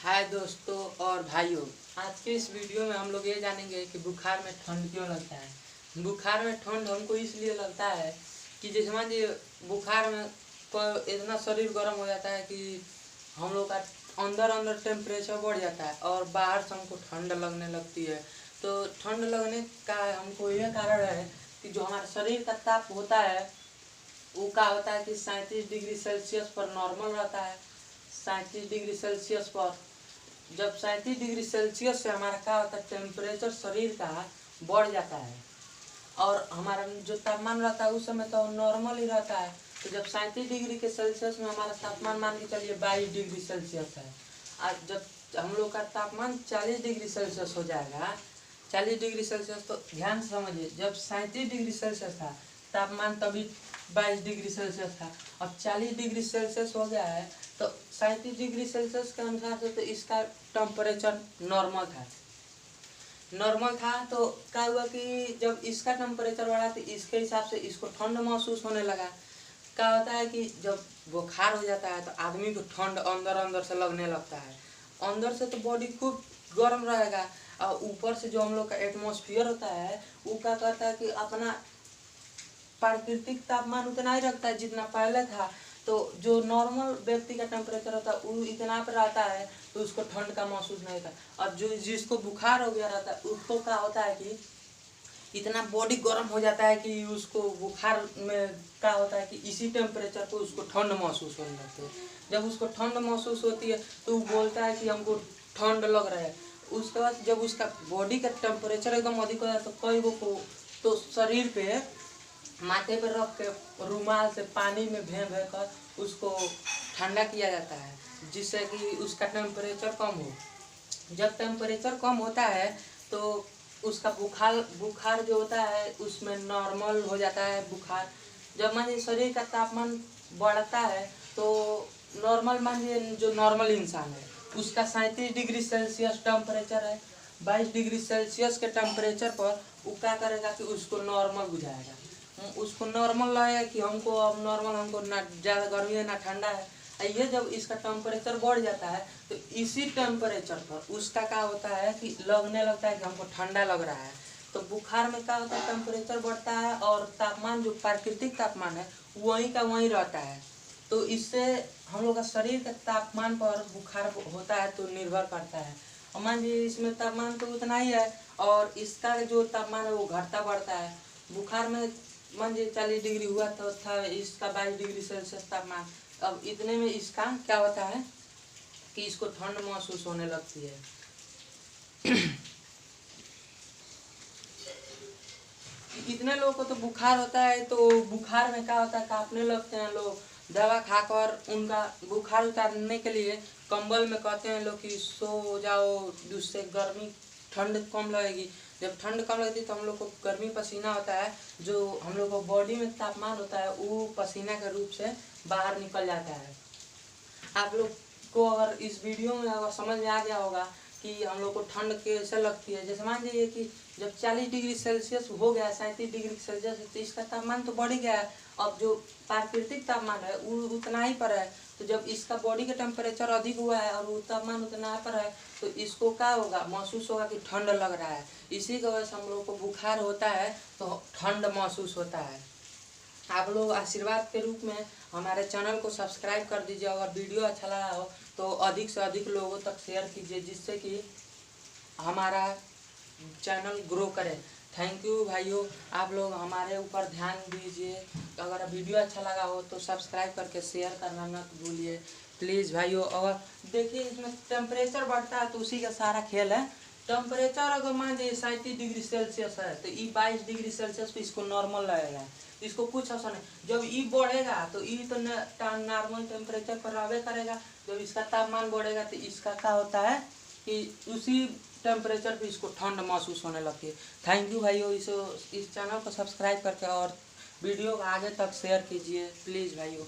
हाय दोस्तों और भाइयों, आज के इस वीडियो में हम लोग ये जानेंगे कि बुखार में ठंड क्यों लगता है। बुखार में ठंड हमको इसलिए लगता है कि जैसे मान लीजिए बुखार में इतना शरीर गर्म हो जाता है कि हम लोग का अंदर अंदर टेम्परेचर बढ़ जाता है और बाहर से हमको ठंड लगने लगती है। तो ठंड लगने का हमको यह कारण है कि जो हमारे शरीर का ताप होता है वो क्या होता है कि 37 डिग्री सेल्सियस पर नॉर्मल रहता है। 37 डिग्री सेल्सियस पर जब 37 डिग्री सेल्सियस से हमारा क्या होता है, टेम्परेचर शरीर का बढ़ जाता है और हमारा जो तापमान रहता है उस समय तो नॉर्मल ही रहता है। तो जब 37 डिग्री के सेल्सियस में हमारा तापमान मान के चलिए 22 डिग्री सेल्सियस है, आज जब हम लोग का तापमान 40 डिग्री सेल्सियस हो जाएगा, 40 डिग्री सेल्सियस, तो ध्यान से समझिए, जब 37 डिग्री सेल्सियस था तापमान तभी 22 डिग्री सेल्सियस था, अब 40 डिग्री सेल्सियस हो गया है तो 37 डिग्री सेल्सियस के अनुसार से तो इसका टेम्परेचर नॉर्मल था। तो क्या हुआ कि जब इसका टेम्परेचर बढ़ा तो इसके हिसाब से इसको ठंड महसूस होने लगा। क्या होता है कि जब बुखार हो जाता है तो आदमी को ठंड अंदर अंदर से लगने लगता है। अंदर से तो बॉडी खूब गर्म रहेगा और ऊपर से जो हम लोग का एटमॉस्फेयर होता है वो क्या करता है कि अपना प्राकृतिक तापमान उतना ही रखता है जितना पहले था। तो जो नॉर्मल व्यक्ति का टेम्परेचर होता है वो इतना पर रहता है तो उसको ठंड का महसूस नहीं होता। और जो जिसको बुखार हो गया रहता है उसको क्या होता है कि इतना बॉडी गर्म हो जाता है कि उसको बुखार में क्या होता है कि इसी टेम्परेचर को उसको ठंड महसूस होने लगती है। जब उसको ठंड महसूस होती है तो वो बोलता है कि हमको ठंड लग रहा है। उसके बाद जब उसका बॉडी का टेम्परेचर एकदम अधिक हो जाता है तो कई को तो शरीर पे माथे पर रख के रुमाल से पानी में भें कर उसको ठंडा किया जाता है जिससे कि उसका टेम्परेचर कम हो। जब टेम्परेचर कम होता है तो उसका बुखार जो होता है उसमें नॉर्मल हो जाता है बुखार। जब मान लीजिए शरीर का तापमान बढ़ता है तो नॉर्मल मान लीजिए जो नॉर्मल इंसान है उसका 37 डिग्री सेल्सियस टेम्परेचर है, 22 डिग्री सेल्सियस के टेम्परेचर पर वो क्या करेगा कि उसको नॉर्मल बुझाएगा। उसको नॉर्मल लगेगा कि हमको अब नॉर्मल, हमको ना ज़्यादा गर्मी है ना ठंडा है। ये जब इसका टेम्परेचर बढ़ जाता है तो इसी टेम्परेचर पर उसका क्या होता है कि लगने लगता है कि हमको ठंडा लग रहा है। तो बुखार में क्या होता है, टेम्परेचर बढ़ता है और तापमान जो प्राकृतिक तापमान है वहीं का वहीं रहता है। तो इससे हम लोग का शरीर के तापमान पर बुखार होता है तो निर्भर करता है। और मान लीजिए इसमें तापमान तो उतना ही है और इसका जो तापमान है वो घटता बढ़ता है। बुखार में मान लीजिए 40 डिग्री हुआ तो था इसका 22 डिग्री सेल्सियस तापमान, अब इतने में इसका क्या होता है कि इसको ठंड महसूस होने लगती है। कितने लोगों को तो बुखार होता है तो बुखार में क्या होता है, कांपने लगते हैं लोग। दवा खाकर उनका बुखार उतारने के लिए कंबल में कहते हैं लोग कि सो जाओ, उससे गर्मी ठंड कम लगेगी। जब ठंड कम लगती है तो हम लोग को गर्मी पसीना होता है, जो हम लोग को बॉडी में तापमान होता है वो पसीना के रूप से बाहर निकल जाता है। आप लोग को अगर इस वीडियो में अगर समझ में आ गया होगा कि हम लोग को ठंड कैसे लगती है। जैसे मान लीजिए कि जब 40 डिग्री सेल्सियस हो गया, 37 डिग्री सेल्सियस, तो इसका तापमान तो बढ़ ही गया है। अब जो प्राकृतिक तापमान है वो उतना ही पर है। तो जब इसका बॉडी का टेम्परेचर अधिक हुआ है और वो तापमान उतना पर है तो इसको क्या होगा, महसूस होगा कि ठंड लग रहा है। इसी की वजह से हम लोग को बुखार होता है तो ठंड महसूस होता है। आप लोग आशीर्वाद के रूप में हमारे चैनल को सब्सक्राइब कर दीजिए। अगर वीडियो अच्छा लगा हो तो अधिक से अधिक लोगों तक शेयर कीजिए जिससे कि हमारा चैनल ग्रो करे। थैंक यू भाइयों, आप लोग हमारे ऊपर ध्यान दीजिए। अगर वीडियो अच्छा लगा हो तो सब्सक्राइब करके शेयर करना मत भूलिए प्लीज़ भाइयों। और देखिए इसमें टेम्परेचर बढ़ता है तो उसी का सारा खेल है। टेम्परेचर अगर मान लीजिए 37 डिग्री सेल्सियस है तो ई 22 डिग्री सेल्सियस पे इसको नॉर्मल लगेगा, इसको कुछ असर नहीं। जब ई बढ़ेगा तो ई तो नॉर्मल टेम्परेचर पर रहबे करेगा। जब इसका तापमान बढ़ेगा तो इसका क्या होता है कि उसी टेम्परेचर पे इसको ठंड महसूस होने लगती है। थैंक यू भाइयों, इस चैनल को सब्सक्राइब करके और वीडियो को आगे तक शेयर कीजिए प्लीज़ भाइयों।